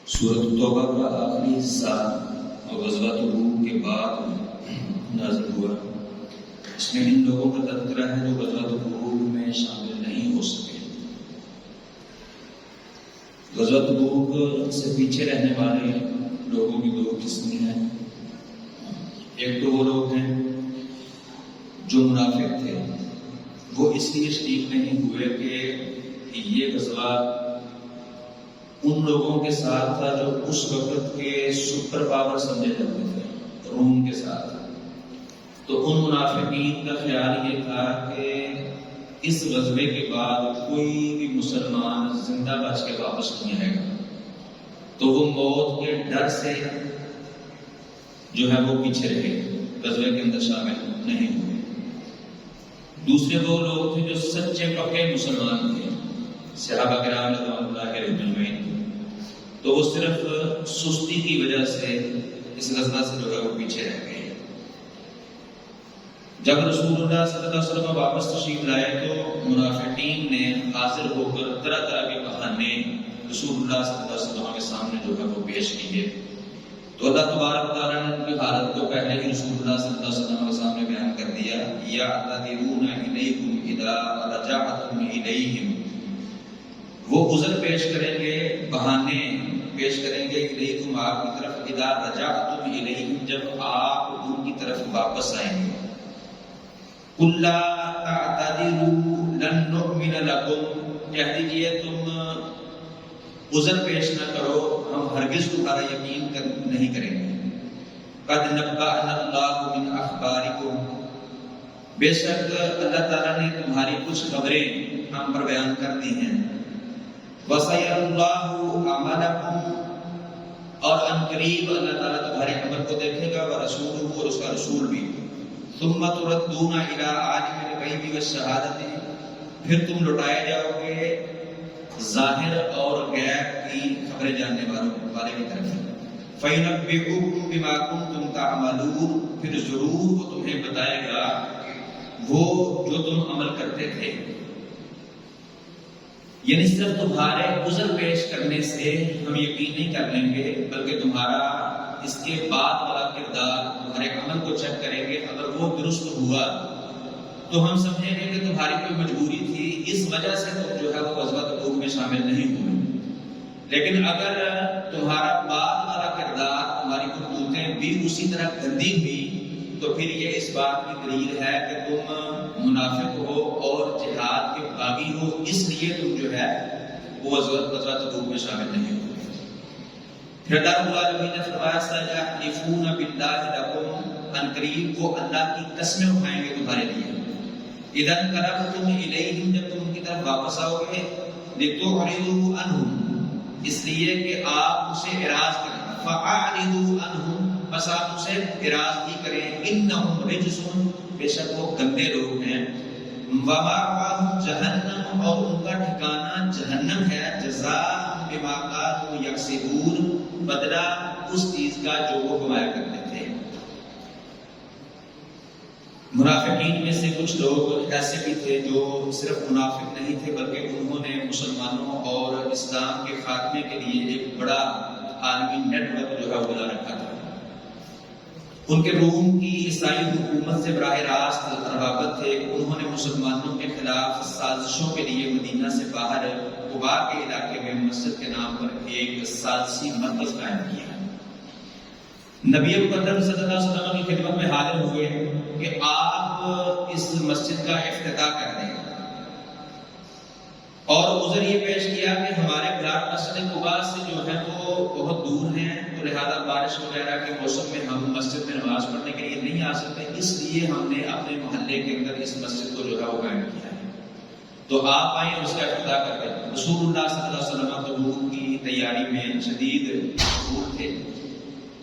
سورۃ توبہ کا آخری حصہ غزوہ تبوک کے بعد نازل ہوا۔ اس میں ان لوگوں کا تذکرہ ہے جو غزوہ تبوک میں شامل نہیں ہو سکے۔ غزوہ تبوک سے پیچھے رہنے والے لوگوں کی دو قسمیں ہیں۔ ایک تو وہ لوگ ہیں جو منافق تھے، وہ اس لیے شریک نہیں ہوئے کہ یہ غزوہ ان لوگوں کے ساتھ تھا جو اس وقت کے سپر پاور سمجھے جاتے تھے، روم کے ساتھ۔ تو ان منافقین کا خیال یہ تھا کہ اس غزوے کے بعد کوئی بھی مسلمان زندہ بچ کے واپس نہیں آئے گا، تو وہ موت کے ڈر سے جو ہے وہ پیچھے رہے، غزوے کے اندر شامل نہیں ہوئے۔ دوسرے وہ لوگ تھے جو سچے پکے مسلمان تھے، صحابہ کرام رضوان اللہ علیہم اجمعین، تو وہ صرف سستی کی وجہ سے اس غزوہ سے جو ہے وہ پیچھے رہ گئے۔ جب رسول اللہ صلی اللہ علیہ وسلم واپس تشریف لائے تو منافقین نے حاضر ہو کر طرح طرح کے بہانے رسول اللہ صلی اللہ علیہ وسلم کے سامنے جو ہے وہ پیش کیے۔ تو اللہ تبارک تعالیٰ نے ان کی حالت کو پہلے ہی رسول اللہ صلی اللہ علیہ وسلم کے سامنے بیان کر دیا۔ یعتذرون الیکم اذا رجعتم الیہم، وہ عذر پیش کریں گے، بہانے پیش کریں گے الیکم، آپ کی طرف، اذا رجعتم الیہم، جب آپ ان کی طرف واپس آئیں گے۔ قل لا تعتذروا لن نؤمن لکم، کہہ دیجئے تم عذر پیش نہ کرو، ہم ہرگز تمہارا یقین نہیں کریں گے۔ قد نبأنا اللہ من اخبارکم، بے شک اللہ تعالیٰ نے تمہاری کچھ خبریں ہم پر بیان کر دی ہیں۔ وَسَيَرَى اللَّهُ عَمَلَكُمْ، اور ان قریب اللہ تعالیٰ تمہارے عمل کو دیکھے گا، وَرَسُولُهُ، اور اس کا رسول بھی۔ ثُمَّ تُرَدُّونَ إِلَىٰ عَالِمِ الْغَيْبِ وَالشَّهَادَةِ، پھر تم لوٹائے جاؤ گے ظاہر اور غیب کی خبریں جاننے والے کی طرف۔ فَيُنَبِّئُكُم بِمَا كُنتُمْ تَعْمَلُونَ، پھر ضرور وہ تمہیں بتائے گا وہ جو تم عمل کرتے تھے۔ یعنی صرف تمہارے عذر پیش کرنے سے ہم یقین نہیں کر لیں گے، بلکہ تمہارا اس کے بعد والا کردار، تمہارے عمل کو چیک کریں گے۔ اگر وہ درست ہوا تو ہم سمجھیں گے کہ تمہاری کوئی مجبوری تھی، اس وجہ سے تم جو ہے وہ غزوہ تبوک میں شامل نہیں ہوئے۔ لیکن اگر تمہارا بعد والا کردار، تمہاری کرتوتیں بھی اسی طرح گندی ہوئی، تو پھر یہ اس بات کی دلیل ہے کہ تم منافق ہو اور جہاد کے باغی ہو، اس لیے تم جو ہے وہ غزوہ تبوک میں شامل نہیں ہوئے۔ پھر اللہ رب العالمین نے فرمایا سَيَحْلِفُونَ بِاللَّهِ لَكُمْ، ان قریب وہ اللہ کی قسمیں اٹھائیں گے تمہارے لیے۔ اِذَا انقلبتم إِلَيْهِمْ، جب تم ان کی طرف واپس آؤ گے، لِتُعْرِضُوا عَنْهُمْ، اس لیے کہ آپ اسے اعراض کریں، فَأَعْرِضُوا عَنْهُمْ، بس آپ اسے اعراض ہی کریں، إِنَّهُمْ رِجْسٌ، بے شک وہ گندے لوگ ہیں، وَمَأْوَاهُمْ جَهَنَّمُ، اور ان کا ٹھکانہ جہنم ہے، جَزَاءً بِمَا كَانُوا يَكْسِبُونَ، بدلہ اس چیز کا جو وہ کمایا کرتے تھے۔ منافقین میں سے کچھ لوگ ایسے بھی تھے جو صرف منافق نہیں تھے، بلکہ انہوں نے مسلمانوں اور اسلام کے خاتمے کے لیے ایک بڑا عالمی نیٹ ورک جو ہے وہ بنا رکھا تھا۔ ان کے روم کی عیسائی حکومت سے براہ راست روابط تھے۔ انہوں نے مسلمانوں کے خلاف سازشوں کے لیے مدینہ سے باہر قباء کے علاقے میں مسجد کے نام پر ایک سازشی مرکز قائم کیا۔ نبی مکرم صلی اللہ علیہ وسلم کی خدمت میں حاضر ہوئے کہ آپ اس مسجد کا افتتاح کر دیں، اور عذر یہ پیش کیا کہ ہمارے گھر مسجد قباء سے جو ہے وہ بہت دور ہیں، تو لہذا بارش وغیرہ کے موسم میں ہم مسجد میں نماز پڑھنے کے لیے نہیں آ سکتے، اس لیے ہم نے اپنے محلے کے اندر اس مسجد کو جو ہے وہ قائم کیا ہے، تو آپ آئیں اس کا افتتاح کر دیں۔ رسول اللہ صلی اللہ علیہ وسلم تبوک کی تیاری میں شدید مشغول تھے،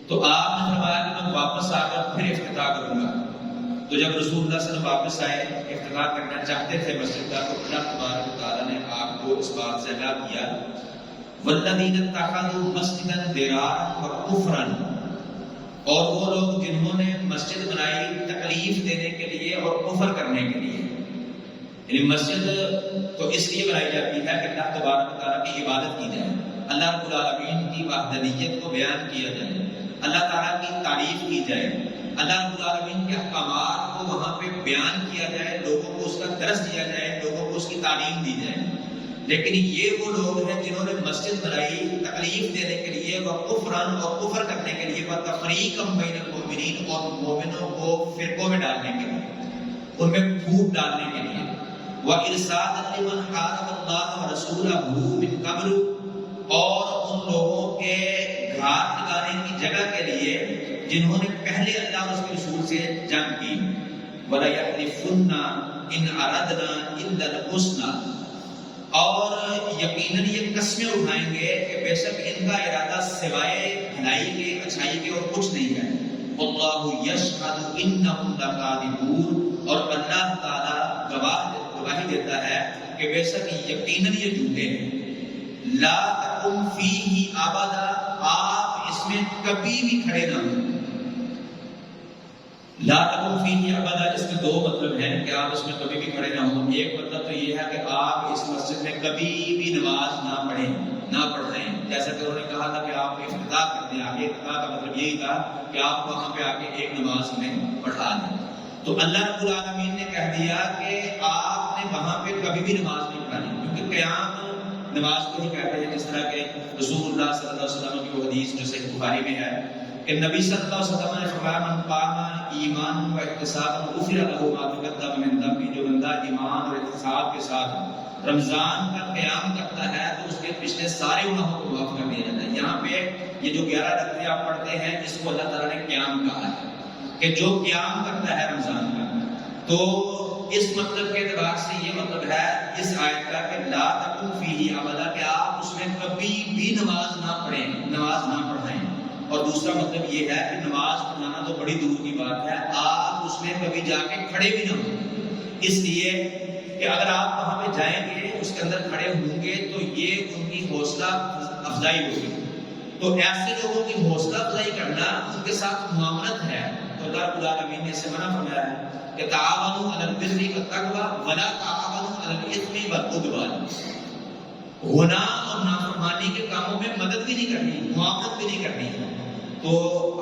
تو آپ نے فرمایا کہ میں واپس آ کر پھر افتتاح کروں گا۔ تو جب رسول اللہ صلی اللہ علیہ وسلم واپس آئے، افتتاح کرنا چاہتے تھے مسجد کا، تو اللہ تبارک تعالیٰ نے آپ کو اس بات سے آگاہ کیا، وَالَّذِينَ اتَّخَذُوا مَسْجِدًا ضِرَارًا وَكُفْرًا، اور وہ لوگ جنہوں نے مسجد بنائی تکلیف دینے کے لیے اور کفر کرنے کے لیے۔ یعنی مسجد تو اس لیے بنائی جاتی ہے کہ اللہ تبارک تعالیٰ کی عبادت کی جائے، اللہ رب العالمین کی وحدانیت کو بیان کیا جائے، اللہ تعالیٰ کی تعریف کی جائے، اللہ رب العالمین کے احکامات کو وہاں پہ بیان کیا جائے، لوگوں کو اس کا درس دیا جائے، لوگوں کو اس کی تعلیم دی جائے۔ لیکن یہ وہ لوگ ہیں جنہوں نے مسجد بنائی تکلیف دینے کے لیے، وہ کفران اور کفر کرنے کے لیے، وہ تفریقا بین المؤمنین، اور مومنوں کو فرقوں میں ڈالنے کے لیے، ان میں پھوٹ ڈالنے کے لیے، وَإِرْصَادًا لِمَنْ حَارَبَ اللَّهَ وَرَسُولَهُ مِنْ قَبْلُ، اور ان لوگوں کے گھات لگانے کی جگہ کے لیے جنہوں نے پہلے اللہ اور اس کے رسول سے جنگ کی، وَلَيَحْلِفُنَّ إِنْ أَرَدْنَا إِلَّا الْحُسْنَى، اور یقیناً یہ قسمیں اٹھائیں گے کہ بے شک ان کا ارادہ سوائے بھلائی کے، اچھائی کے اور کچھ نہیں ہے۔ وَاللَّهُ يَشْهَدُ إِنَّهُمْ لَكَاذِبُونَ، اور اللہ تعالیٰ گواہی دیتا ہے کہ بے شک یقیناً یہ جھوٹے ہیں۔ لا تقم فیہ ابدا، آپ اس میں کبھی بھی کھڑے نہ ہوں۔ لا تقم فیہ ابدا، اس کے دو مطلب ہیں کہ آپ اس میں کبھی بھی کھڑے نہ ہوں۔ ایک مطلب تو یہ ہے کہ آپ اس مسجد میں کبھی بھی نماز نہ پڑھیں، نہ پڑھائیں، جیسا کہ انہوں نے کہا تھا کہ آپ افتتاح کرتے ہیں، آگے افتتاح کا مطلب یہی تھا کہ آپ وہاں پہ آ کے ایک نماز میں پڑھا دیں۔ تو اللہ رب العالمین نے کہہ دیا کہ آپ نے وہاں پہ کبھی بھی نماز نہیں پڑھانی، کیونکہ قیام نماز کو ہی کہتے ہیں، جس طرح کہ رسول اللہ صلی اللہ علیہ وسلم کی وہ حدیث جو صحیح بخاری میں ہے کہ نبی صلی اللہ علیہ وسلم نے فرمایا من قام ایمان و احتسابا غفر له ما تقدم من ذنبه، جو بندہ ایمان اور احتساب کے ساتھ رمضان کا قیام کرتا ہے تو اس کے پچھلے سارے گناہوں کو معاف کر دیا جاتا ہے۔ یہاں پہ یہ جو 11 رکعتیں آپ پڑھتے ہیں اس کو اللہ تعالیٰ نے قیام کہا ہے کہ جو قیام کرتا ہے رمضان کا، تو اس مطلب کے اعتبار سے یہ مطلب ہے اس آیت کا کہ لا تقم فیہ ابدا، کہ آپ اس میں کبھی بھی نماز نہ پڑھیں، نماز نہ پڑھائیں۔ اور دوسرا مطلب یہ ہے کہ نماز پڑھانا تو بڑی دور کی بات ہے، آپ اس میں کبھی جا کے کھڑے بھی نہ ہوں، اس لیے کہ اگر آپ وہاں پہ جائیں گے، اس کے اندر کھڑے ہوں گے تو یہ ان کی حوصلہ افزائی ہوگی۔ تو ایسے لوگوں کی حوصلہ افزائی کرنا ان کے ساتھ معاملت ہے، تو اللہ رب العالمین نے اس سے منع فرمایا ہے کہ تعاونوا علی البر والتقوی ولا تعاونوا علی الاثم والعدوان، گناہ اور نافرمانی کے کاموں میں مدد بھی نہیں کرنی، معاونت بھی نہیں کرنی ہے، تو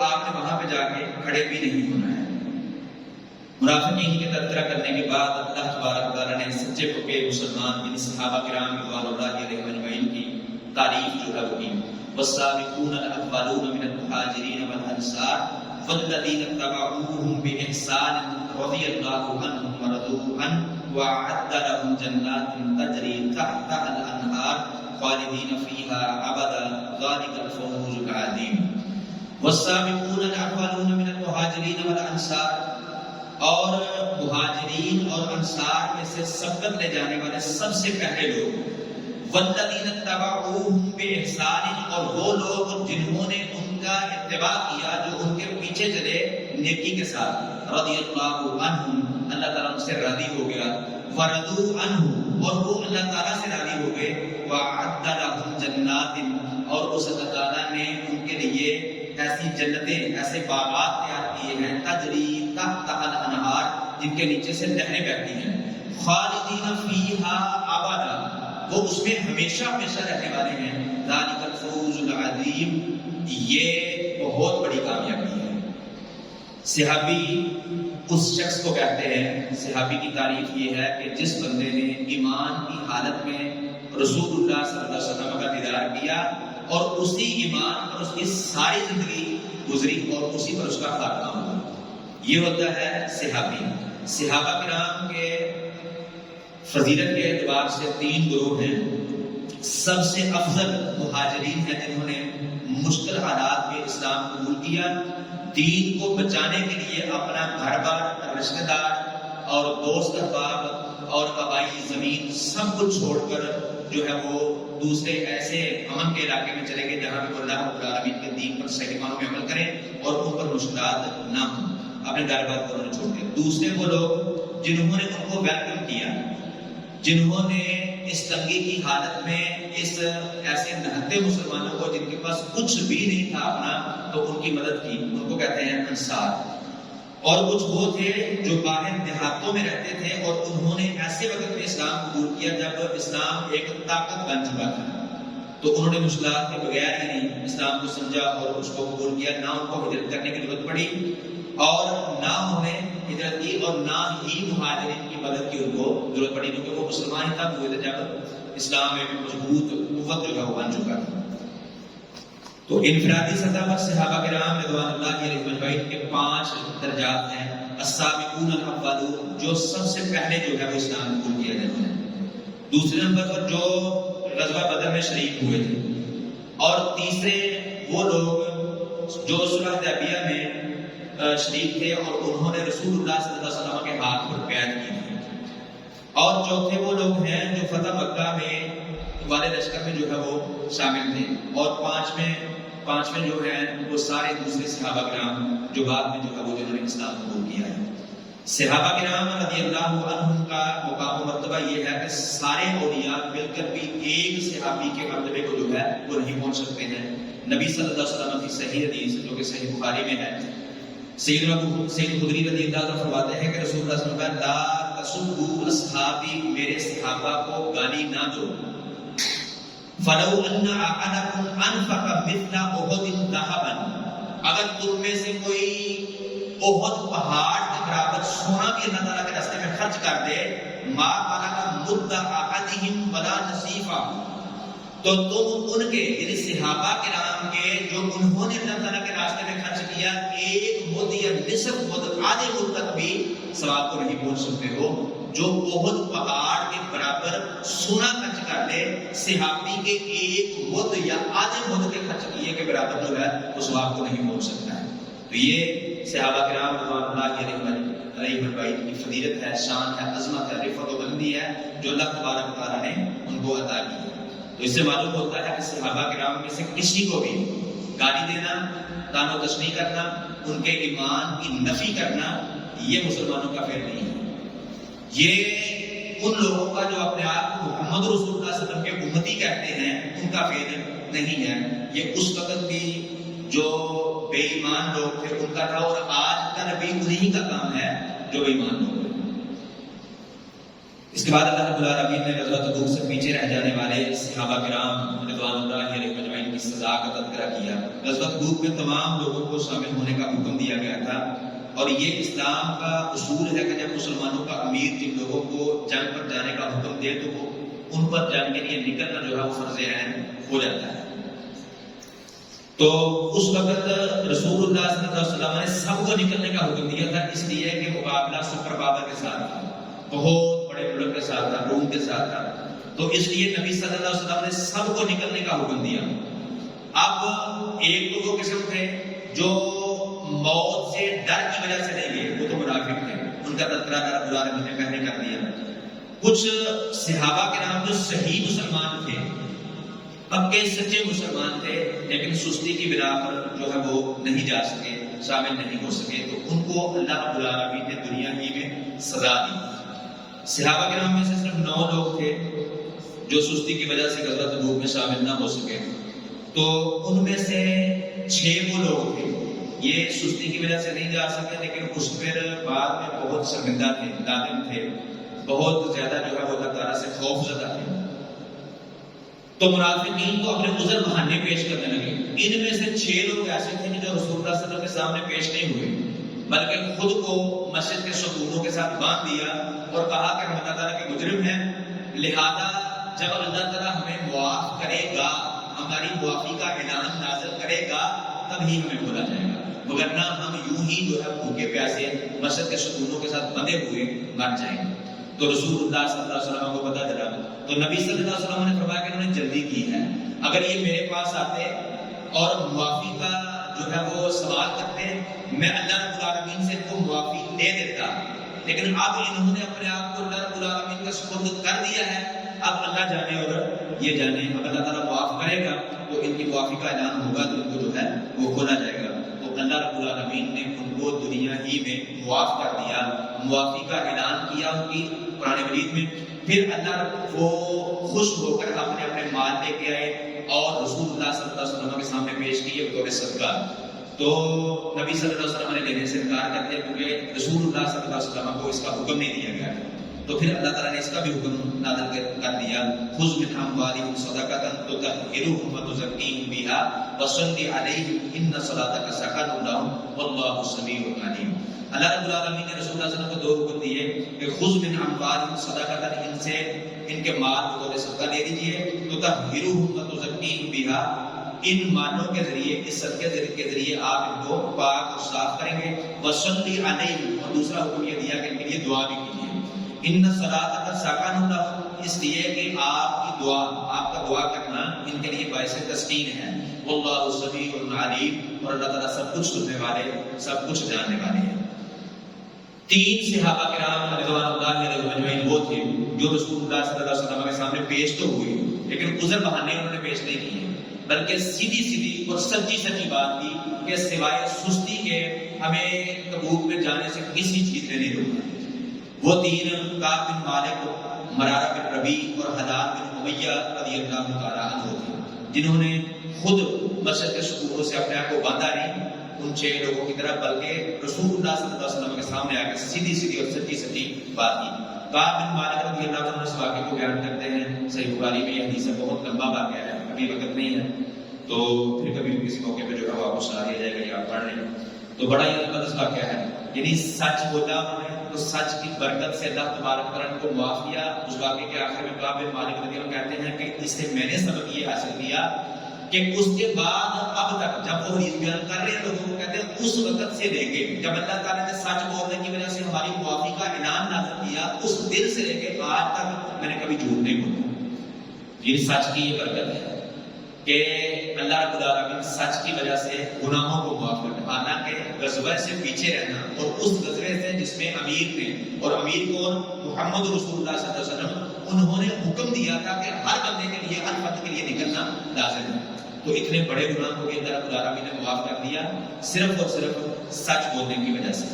آپ نے وہاں پہ جا کے کھڑے بھی نہیں ہونا ہے۔ منافقین کے تذکرہ کرنے کے بعد اللہ تبارک تعالیٰ نے سچے پکے مسلمان یعنی صحابہ کرام رضوان اللہ علیہم اجمعین کی تعریف جو ہے وہ کی، والسابقون الاولون من المہاجرین والانصار والذین اتبعوهم بإحسان رضی اللہ عنہم ورضوا عنہ وأعد لهم جنات تجری تحتها الأنہار خالدین فیہا ابدا ذلک الفوز العظیم۔ والسابقون الاولون من المہاجرین والانصار، اور مہاجرین اور انصار میں سے سبقت لے جانے والے سب سے پہلے لوگ، والذین اتبعوهم بإحسان، اور وہ لوگ جنہوں نے ان کا اتباع کیا، جو ان کے پیچھے چلے نیکی کے ساتھ، رضی اللہ عنہم، اللہ تعالیٰ ان سے راضی ہو گیا، ورضوا عنہ، اور وہ اللہ تعالیٰ سے راضی ہو گئے، وأعد لهم جنات، اور اس اللہ تعالیٰ نے ان کے لیے ایسی جنتیں، ایسے باغات تیار کیے ہیں، تجری تحتها الانہار، جن کے نیچے سے نہریں بہتی ہیں، خالدین فیہا ابدا، وہ اس میں ہمیشہ ہمیشہ رہنے والے ہیں، ذالک الفوز العظیم، یہ بہت بڑی کامیابی ہے۔ صحابی اس شخص کو کہتے ہیں، صحابی کی تعریف یہ ہے کہ جس بندے نے ایمان کی حالت میں رسول اللہ صلی اللہ علیہ وسلم کا دیدار کیا اور اسی ایمان پر اس کی ساری زندگی گزری اور اسی پر اس کا خاتمہ ہوا، یہ ہوتا ہے صحابی۔ صحابہ کرام کے فضیلت کے اعتبار سے 3 گروہ ہیں۔ سب سے افضل مہاجرین ہیں جنہوں نے مشکل حالات میں اسلام قبول کیا، دین کو بچانے کے لیے اپنا گھر بار، رشتہ دار اور دوست احباب اور آبائی زمین سب کچھ چھوڑ کر جو ہے وہ دوسرے ایسے امن کے علاقے میں چلے گئے جہاں پہ اللہ رب العالمین کے دین پر صحیح معنوں میں عمل کریں اور ان پر مشکلات نہ ہوں، اپنے گھر بار کو انہوں نے چھوڑ دیا۔ دوسرے وہ لوگ جنہوں نے ان کو ویلکم کیا، جنہوں نے اس تنگی کی حالت میں اس ایسے نہتے مسلمانوں کو جن کے پاس کچھ بھی نہیں تھا اپنا، تو ان کی مدد کی، ان کو کہتے ہیں انصار۔ اور کچھ وہ تھے جو باہر دیہاتوں میں رہتے تھے اور انہوں نے ایسے وقت میں اسلام قبول کیا جب اسلام ایک طاقت بن چکا تھا، تو انہوں نے مشکلات کے بغیر ہی نہیں اسلام کو سمجھا اور اس کو قبول کیا، نہ ان کو ہجرت کرنے کی ضرورت پڑی اور نہ انہوں نے ہجرت کی اور نہ ہی مہاجرین کی مدد کی ان کو ضرورت پڑی، کیونکہ وہ مسلمان ہی تب ہوئے تھے جب اسلام ایک مضبوط قوت جو ہے وہ بن چکا تھا۔ تو انفرادی سطح پر صحابہ کرام رضوان اللہ علیہ اجمعین کے 5 درجات ہیں۔ السابقون الاولون، جو سب سے پہلے جو ہے وہ اسلام قبول کیا جنہوں نے، دوسرے نمبر پر جو غزوہ بدر میں شریک ہوئے تھے، اور تیسرے وہ لوگ جو صلح حدیبیہ میں شریک تھے اور انہوں نے رسول اللہ صلی اللہ علیہ وسلم کے ہاتھ پر بیعت کی تھی، اور چوتھے وہ لوگ ہیں جو فتح مکہ میں والے لشکر میں جو ہے وہ شامل تھے، اور پانچویں جو ہیں وہ سارے دوسرے صحابہ کرام جو بعد میں جو ہے وہ جنہوں نے اسلام قبول کیا ہے۔ صحابہ کرام رضی اللہ عنہم کا مقام و مرتبہ یہ ہے کہ سارے اولیاء مل کر بھی ایک صحابی کے مرتبے کو جو ہے وہ نہیں پہنچ سکتے ہیں۔ نبی صلی اللہ علیہ وسلم کی صحیح حدیث جو کہ صحیح بخاری میں ہے، سید خدری رضی اللہ عنہ فرماتے ہیں کہ رسول اللہ صلی اللہ علیہ وسلم لا تسبوا اصحابی، میرے صحابہ کو گالی نہ دو، فلو ان احدکم انفق مثل احد ذهبا، اگر تم میں سے کوئی احد پہاڑ کے برابر سونا بھی اللہ تعالیٰ کے راستے میں خرچ کر دے، ما بلغ مد احدہم ولا نصیفہ، تو تم ان کے یعنی صحابہ کرام کے جو انہوں نے اللہ تعالیٰ کے راستے میں خرچ کیا ایک مد یا نصف مد آدھے مد تک بھی ثواب کو نہیں پہنچ سکتے ہو۔ جو احد پہاڑ کے برابر سونا خرچ کر دے، صحابی کے ایک مد یا آدھے مد کے خرچ کیے کے برابر جو ہے وہ ثواب کو نہیں پہنچ سکتا ہے۔ تو یہ صحابہ کرام رضوان اللہ علیہ اجمعین کی فضیلت ہے، شان ہے، عظمت ہے، رفعت و بلندی ہے جو اللہ تبارک و تعالیٰ نے ان کو عطا کی ہے۔ تو اس سے معلوم ہوتا ہے کہ صحابہ کرام میں سے کسی کو بھی گالی دینا، طعن و تشنیع کرنا، ان کے ایمان کی نفی کرنا، یہ مسلمانوں کا فعل نہیں ہے۔ یہ ان لوگوں کا جو اپنے آپ کو محمد رسول اللہ صلی اللہ علیہ وسلم کے امتی کہتے ہیں ان کا فعل نہیں ہے۔ یہ اس وقت بھی جو بے ایمان لوگ تھے ان کا تھا، اور آج کل بھی انہی کا کام ہے جو بے ایمان لوگ ہیں۔ اس کے بعد اللہ رب العالمین نے غزوہ تبوک سے پیچھے رہ جانے والے صحابہ کرام رضوان اللہ علیہ اجمعین کی سزا کا تذکرہ کیا۔ غزوہ تبوک میں تمام لوگوں کو شامل ہونے کا حکم دیا گیا تھا، اور یہ اسلام کا اصول ہے کہ جب مسلمانوں کا امیر جن لوگوں کو جنگ پر جانے کا حکم دے تو وہ ان پر جنگ کے لیے نکلنا جو ہے وہ فرض عین ہو جاتا ہے۔ تو اس وقت رسول اللہ صلی اللہ علیہ وسلم نے سب کو نکلنے کا حکم دیا تھا، اس لیے کہ مقابلہ سپر پاور کے ساتھ تھا، بہت بڑے ملک کے ساتھ تھا، روم کے ساتھ تھا، تو اس لیے نبی صلی اللہ علیہ وسلم نے سب کو نکلنے کا حکم دیا۔ اب ایک تو وہ قسم تھے جو موت سے ڈر کی وجہ سے نہیں گئے، وہ تو منافق تھے، ان کا تذکرہ رب العالمین نے پہلے کر دیا۔ کچھ صحابہ کے نام جو صحیح مسلمان تھے، پکے سچے مسلمان تھے، لیکن سستی کی بنا پر جو ہے وہ نہیں جا سکے، شامل نہیں ہو سکے، تو ان کو اللہ رب العالمین نے دنیا ہی میں سزا دی۔ صحابہ کے نام میں سے صرف 9 لوگ تھے جو سستی کی وجہ سے غزوہ تبوک میں شامل نہ ہو سکے، تو ان میں سے 6 وہ لوگ تھے یہ سستی کی وجہ سے نہیں جا سکے، لیکن اس پر بعد میں بہت شرمندہ تھے، نادم تھے، بہت زیادہ جو ہے وہ اللہ تعالیٰ سے خوف زدہ تھے۔ تو منافقین کو اپنے عذر بہانے پیش کرنے لگے۔ ان میں سے 6 لوگ ایسے تھے جو رسول اللہ صلی اللہ علیہ وسلم کے سامنے پیش نہیں ہوئے، بلکہ خود کو مسجد کے ستونوں کے ساتھ باندھ دیا اور کہا کہ ہم اللہ تعالیٰ کے مجرم ہیں، لہذا جب اللہ تعالیٰ ہمیں معاف کرے گا، ہماری معافی کا اعلان نازل کرے گا، تب ہی ہمیں بولا جائے گا، وگرنہ ہم یوں ہی جو ہے بھوکے پیاسے مسجد کے ستونوں کے ساتھ بندھے ہوئے مر جائیں گے۔ تو رسول اللہ صلی اللہ علیہ وسلم کو پتہ چلا، تو نبی صلی اللہ علیہ وسلم نے فرمایا کہ انہوں نے جلدی کی ہے، اگر یہ میرے پاس آتے اور معافی کا جو ہے وہ سوال کرتے، میں اللہ رب العالمین سے ان کو معافی دے دیتا، لیکن اب انہوں نے اپنے آپ کو اللہ رب العالمین کا سپرد کر دیا ہے، اب اللہ جانے اور یہ جانے، اب اللہ تعالیٰ معاف کرے گا تو ان کی معافی کا اعلان ہوگا تو ان کو جو ہے وہ کھولا جائے گا۔ تو اللہ رب العالمین نے ان کو دنیا ہی میں معاف کر دیا، معافی کا اعلان کیا ان کی قرآن مجید میں۔ پھر اللہ وہ خوش ہو کر اپنے اپنے مال لے کے آئے اور رسول اللہ صلی اللہ علیہ وسلم کے سامنے پیش کیے بطور صدقہ۔ تو نبی صلی اللہ علیہ وسلم نے لینے سے انکار کر دیا، کیونکہ رسول اللہ صلی اللہ علیہ وسلم کو اس کا حکم نہیں دیا گیا۔ تو پھر اللہ تعالیٰ نے اس کا بھی حکم نازل کر دیا، خذ من اموالہم صدقۃ تطہرھم وتزکیہم بہا وصلی علیہم ان صلاتک سکن لہم واللہ سمیع علیم۔ اللہ رب العالمین نے رسول اللہ صلی اللہ علیہ وسلم کو دو حکم دیے کہ خذ من اموالہم صدقۃ، ان سے ان کے مال کو صدقہ دے دیجئے، تطہرھم وتزکیہم بہا، ان مالوں کے ذریعے، اس صدقے کے ذریعے آپ ان کو پاک اور صاف کریں گے، وصلی علیہم، اور دوسرا حکم یہ دیا کہ ان کے لیے دعا بھی کیجیے، ان صلاتک سکن لہم، اس لیے کہ آپ کی دعا، آپ کا دعا کرنا ان کے لیے باعث تسکین ہے، واللہ سمیع علیم، اور اللہ تعالیٰ سب کچھ سننے والے، سب کچھ جاننے والے ہیں۔ تین صحابہ کرام رضوان اللہ علیہم اجمعین وہ تھے جو رسول اللہ صلی اللہ علیہ وسلم کے سامنے پیش تو ہوئے، لیکن عذر بہانے انہوں نے پیش نہیں کیے، بلکہ سیدھی سیدھی اور سچی سچی بات کی کہ سوائے سستی کے ہمیں تبوک میں جانے سے کسی چیز نے نہیں روکا۔ وہ تین کعب بن مالک، مرارہ بن ربیع اور حداد بن امیہ رضی اللہ تعالیٰ عنہ تھے، جنہوں نے خود مسجد کے ستونوں سے اپنے آپ کو باندھا نہیں ان 6 لوگوں کی طرح، بلکہ رسول اللہ صلی اللہ علیہ وسلم کے سامنے آ کے سیدھی سیدھی اور سچی سچی بات کی۔ کعب بن مالک رضی اللہ عنہ اس واقعے کو بیان کرتے ہیں، صحیح بخاری میں یہ حدیث ہے، بہت لمبا واقعہ ہے، ابھی وقت نہیں ہے تو پھر کبھی کسی موقع پہ جو ہے واپس آ دیا جائے گا یا آپ پڑھ لیں۔ تو بڑا ہی زبردست واقعہ ہے، یعنی سچ بولا انہوں نے تو سچ کی برکت سے اللہ تبارک تعالیٰ نے کو معاف کیا۔ اس واقعے کے آخر میں کعب بن مالک رضی اللہ عنہ کہتے ہیں کہ اس سے میں نے سبق یہ حاصل کیا کہ اس کے بعد اب تک جب وہ حدیث بیان کر رہے ہیں لوگوں کو کہتے ہیں اس وقت سے لے کے جب اللہ تعالیٰ نے سچ بولنے کی وجہ سے ہماری معافی کا انعام نازل کیا، اس دن سے لے کے آج تک میں نے کبھی جھوٹ نہیں بولا۔ یہ سچ کی یہ برکت ہے کہ اللہ رب العالمین سچ کی وجہ سے گناہوں کو معاف کرنا، حالانکہ غزوہ سے پیچھے رہنا، اور اس غزوے سے جس میں امیر نے، اور امیر کون؟ محمد رسول اللہ صلی اللہ علیہ وسلم، انہوں نے حکم دیا تھا کہ ہر بندے کے لیے، ہر فرد کے لیے نکلنا لازم ہے، تو اتنے بڑے گناہ کو بھی اللہ رب العالمین نے معاف کر دیا صرف اور صرف سچ بولنے کی وجہ سے۔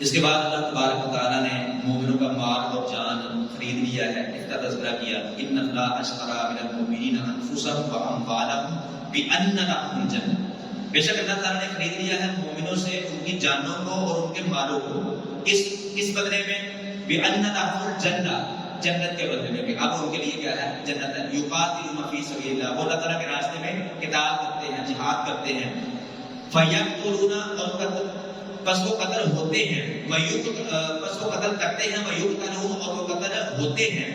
اس کے بعد اللہ تبارک و تعالیٰ نے مومنوں کا مال اور جان خرید لیا ہے، اس کا تذکرہ کیا، ان اللہ اشتری من المؤمنین انفسهم واموالهم بان لهم الجنہ، بے شک اللہ تعالیٰ نے خرید لیا ہے مومنوں سے ان کی جانوں کو اور ان کے مالوں کو، اس بدلے میں بان لهم الجنہ، جنت کے بدلے میں، کہ اب ان کے لیے کیا ہے؟ جنت ہے۔ یقاتلون فی سبیل اللہ، وہ اللہ تعالیٰ کے راستے میں قتال کرتے ہیں، جہاد کرتے ہیں، فیقتلون، اور پس وہ قتل ہوتے ہیں، پس وہ قتل کرتے ہیں، ویقتلون، اور وہ قتل ہوتے ہیں،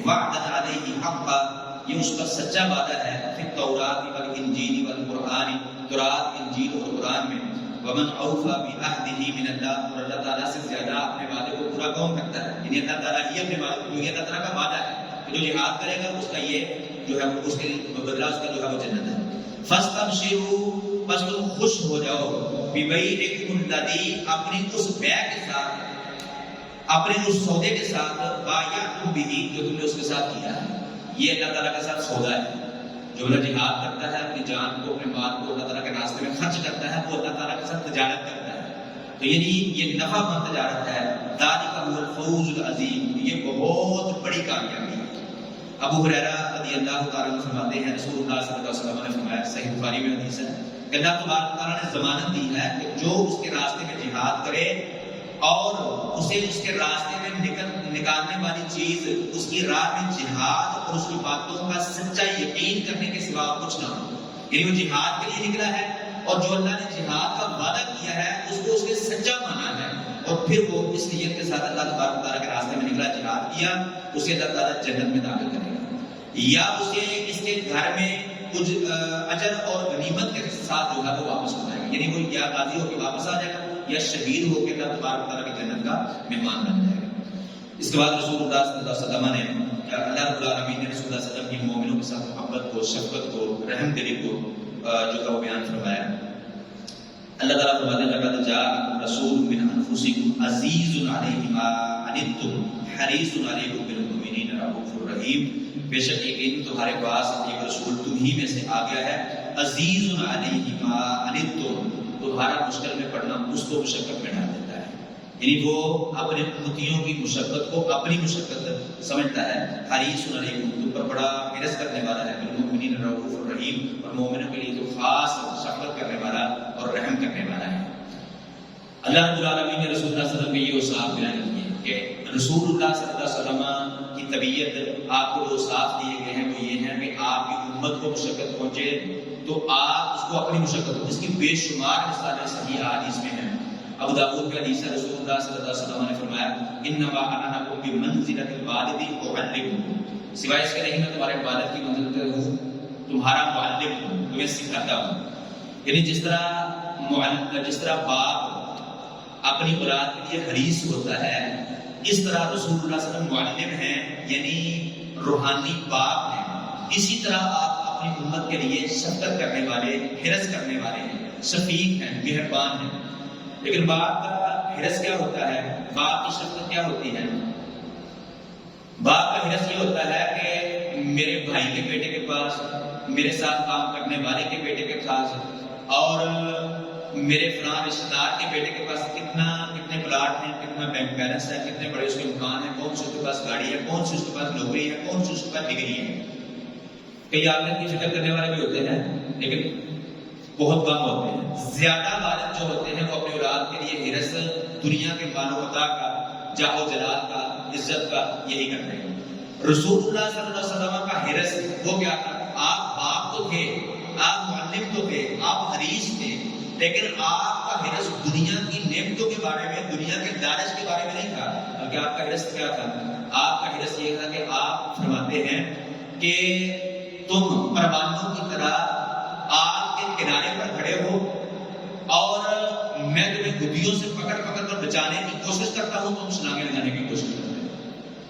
وعدن علیہ حقا، یہ اس کا سچا وعدہ ہے، فی التوراۃ والانجیل والقرآن، تورات، انجیل اور قرآن میں، ومن اوفی بعہدہ من اللہ، اور اللہ تعالیٰ سے زیادہ اپنے وعدے کو پورا کون کرتا ہے؟ یعنی اللہ تعالیٰ ہی اپنے وعدے کو، یہ اللہ تعالیٰ کا وعدہ ہے کہ جو جہاد کرے گا اس کا یہ جو ہے اس کے بدلہ اس کا جو ہے وہ جنت ہے۔ فاستبشروا، بس تم خوش ہو جاؤ، ببیعکم الذی، اپنی اس بیع کے ساتھ، اپنے اس سودے کے ساتھ، بایعتم بہ، جو تم نے اس کے ساتھ کیا ہے، یہ اللہ تعالیٰ کے ساتھ سودا ہے۔ جو اللہ جہاد کرتا ہے، اپنی جان کو، اپنے مال کو اللہ تعالیٰ کے راستے میں خرچ کرتا ہے، وہ اللہ تعالیٰ کے ساتھ تجارت کرتا ہے، تو یعنی یہ نفع مند تجارت ہے۔ ذالک هو الفوز العظیم، یہ بہت بڑی کامیابی ہے۔ ابو ہریرہ رضی اللہ تعالیٰ عنہ فرماتے ہیں، رسول اللہ صلی اللہ علیہ وسلم نے فرمایا، صحیح بخاری میں حدیث ہے کہ اللہ تبارک تعالیٰ نے ضمانت دی ہے کہ جو اس کے راستے میں جہاد کرے اور اسے اس کے راستے میں نکالنے والی چیز اس کی راہ میں جہاد اور اس کی باتوں کا سچا یقین کرنے کے سوا کچھ نہ ہو، یعنی وہ جہاد کے لیے نکلا ہے اور جو اللہ نے جہاد کا وعدہ کیا ہے اس کو اس کے سچا مانا ہے، اور پھر وہ اس نیت کے ساتھ اللہ تبارک تعالیٰ کے راستے میں نکلا، جہاد کیا، اسے اللہ تعالیٰ جنت میں داخل کرے گا، یا اسے اس کے گھر میں کچھ اجر اور غنیمت کے ساتھ جو ہے وہ واپس ہو جائے گا، یعنی وہ یا غازی ہو کے واپس آ جائے گا یا شہید ہو کے اللہ تبارک تعالیٰ کی جنت کا مہمان بن جائے گا۔ اس کے بعد رسول اللہ صلی اللہ علیہ وسلم نے، اللہ رب العالمین نے رسول اللہ صلی اللہ علیہ وسلم کی مومنوں کے ساتھ محبت کو، شفقت کو، رحم دلی کو جو ہے وہ بیان فرمایا۔ اللہ تعالیٰ فرماتے ہیں لقد جاءکم رسول من انفسکم عزیز علیہ ما عنتم حریص علیکم بالمؤمنین رؤوف الرحیم، بے شک یقین تمہارے پاس ایک رسول تم ہی میں سے آ گیا ہے، عزیز علیہ ما عنتم، تمہارا مشکل میں پڑنا اس کو مشقت میں ڈال دیتا ہے، یعنی وہ اپنے امتیوں کی مشقت کو اپنی مشقت سمجھتا ہے، حریص علیکم، تم پر بڑا حرص کرنے والا ہے، بالمؤمنین رؤوف الرحیم، اور مومنوں کے لیے تو خاص شفقت کرنے والا اور رحم کرنے والا ہے۔ اللہ رب العالمین نے رسول اللہ صلی اللہ علیہ وسلم کے یہ اوصاف بیان کیے کہ رسول اللہ صلی اللہ علیہ وسلم کی طبیعت آپ کو جو صاف دیے گئے ہیں وہ یہ ہے کہ آپ کی امت کو مشقت پہنچے تو آپ اس کو اپنی مشقت، اس کی بے شمار مثالیں صحیح احادیث میں ہیں۔ ابو داؤد کے حدیث ہے، رسول اللہ صلی اللہ علیہ وسلم نے فرمایا انما انا لکم بمنزلۃ الوالد اعلمکم، سوائے اس کے نہیں میں تمہارے والد کی منزل پہ ہوں، تمہارا معلم ہوں، تمہیں سکھاتا ہوں۔ یعنی جس طرح باپ اپنی اولاد کے لیے حریص ہوتا ہے، اس طرح رسول اللہ صلی اللہ علیہ وسلم معلم ہیں، یعنی روحانی باپ ہیں۔ اسی طرح آپ اپنی امت کے لیے شفقت کرنے والے، حرص کرنے والے ہیں، شفیق ہیں، مہربان ہیں۔ لیکن باپ کا حرص کیا ہوتا ہے، باپ کی شفقت کیا ہوتی ہے؟ باپ کا حرص یہ ہوتا ہے کہ میرے بھائی کے بیٹے کے پاس، میرے ساتھ کام کرنے والے کے بیٹے کے پاس، اور میرے فلاں رشتہ دار کے بیٹے کے پاس کتنے پلاٹ ہیں، کتنا بینک بیلنس ہے، کتنے بڑے اس کے مکان ہیں، کون سی اس کے پاس گاڑی ہے، کون سی اس کے پاس نوکری ہے، کون سی اس کے پاس ڈگری ہے۔ کئی آخرت کی فکر کرنے والے بھی ہوتے ہیں لیکن بہت کم ہوتے ہیں۔ زیادہ والد جو ہوتے ہیں وہ اپنی اولاد کے لیے حرص دنیا کے مال و متاع کا، جاہ و جلال کا، عزت کا یہی کرتے ہیں۔ رسول اللہ صلی اللہ علیہ وسلم کا حرص وہ کیا تھا؟ آپ باپ تو تھے، آپ معلم تو تھے، آپ حریص تھے، لیکن آپ کا حرص دنیا کی نعمتوں کے بارے میں، دنیا کے دانش کے بارے میں نہیں تھا، بلکہ آپ کا حرص کیا تھا؟ آپ کا حرص یہ تھا کہ آپ فرماتے ہیں کہ تم پروانوں کی طرح آگ کے کنارے پر کھڑے ہو اور میں تمہیں گدیوں سے پکڑ پکڑ کر بچانے کی کوشش کرتا ہوں، تم چھلانگیں لگانے کی کوشش کرتے ہو۔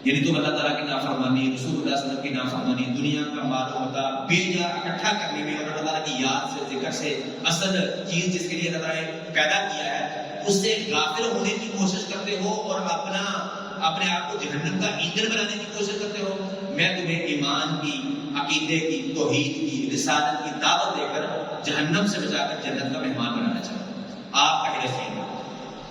یعنی تم اللہ تعالیٰ کی نافرمانی، رسول اللہ صلی اللہ علیہ وسلم کی نافرمانی، دنیا کا مال و متاع بے جا اکٹھا کرنے میں اور اللہ تعالیٰ کی یاد سے، ذکر سے، اصل چیز جس کے لیے اللہ تعالیٰ نے پیدا کیا ہے اس سے غافل ہونے کی کوشش کرتے ہو اور اپنے آپ کو جہنم کا ایندھن بنانے کی کوشش کرتے ہو۔ میں تمہیں ایمان کی، عقیدے کی، توحید کی، رسالت کی دعوت دے کر جہنم سے بچا کر جنت کا مہمان بنانا چاہتا ہوں۔ آپ کا حرص ہے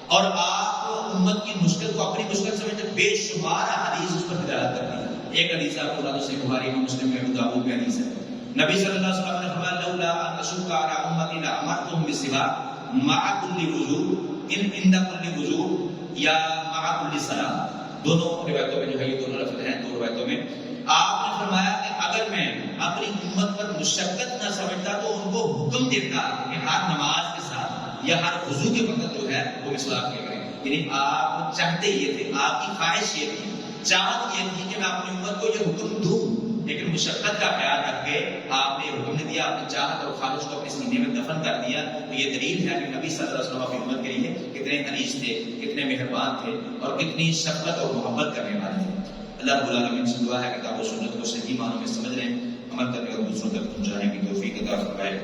اور آپ امت کی مشکل کو اپنی مشکل سمجھتے، بے شمار حدیث اس پر دلالت کرتی ہے۔ ایک حدیث آپ کو بتا دو، بخاری میں، مسلم میں، ابو داؤد میں حدیث ہے۔ نبی صلی اللہ علیہ وسلم نے فرمایا لولا ان اشق علی امتی لامرتهم بالسواک مع كل وضوء، عند كل وضوء یا مع كل صلاۃ۔ دونوں روایتوں میں جو ہے یہ دونوں لفظ ہیں، دو روایتوں میں آپ نے فرمایا کہ اگر میں اپنی امت پر مشقت نہ سمجھتا تو ان کو حکم دیتا کہ ہر نماز کے ساتھ یا ہر وضو کے وقت جو ہے وہ مسواک کیا کریں۔ یعنی آپ چاہتے یہ تھے، آپ کی خواہش یہ تھی، چاہت یہ تھی کہ میں اپنی امت کو یہ حکم دوں، لیکن مشقت کا خیال رکھ کے آپ نے حکم نہیں دیا، اپنی چاہت اور خواہش کو اپنے سینے میں دفن کر دیا۔ تو یہ دلیل ہے کہ نبی صلی اللہ علیہ وسلم اپنی امت کے لیے کتنے حریص تھے، کتنے مہربان تھے اور کتنی شفقت اور محبت کرنے والے تھے۔ اللہ رب العالمین سے دعا ہے کہ کتاب و سنت کو صحیح معنوں میں سمجھ لیں، عمل کرنے اور دوسروں تک پہنچانے کی توفیق عطا فرمائے۔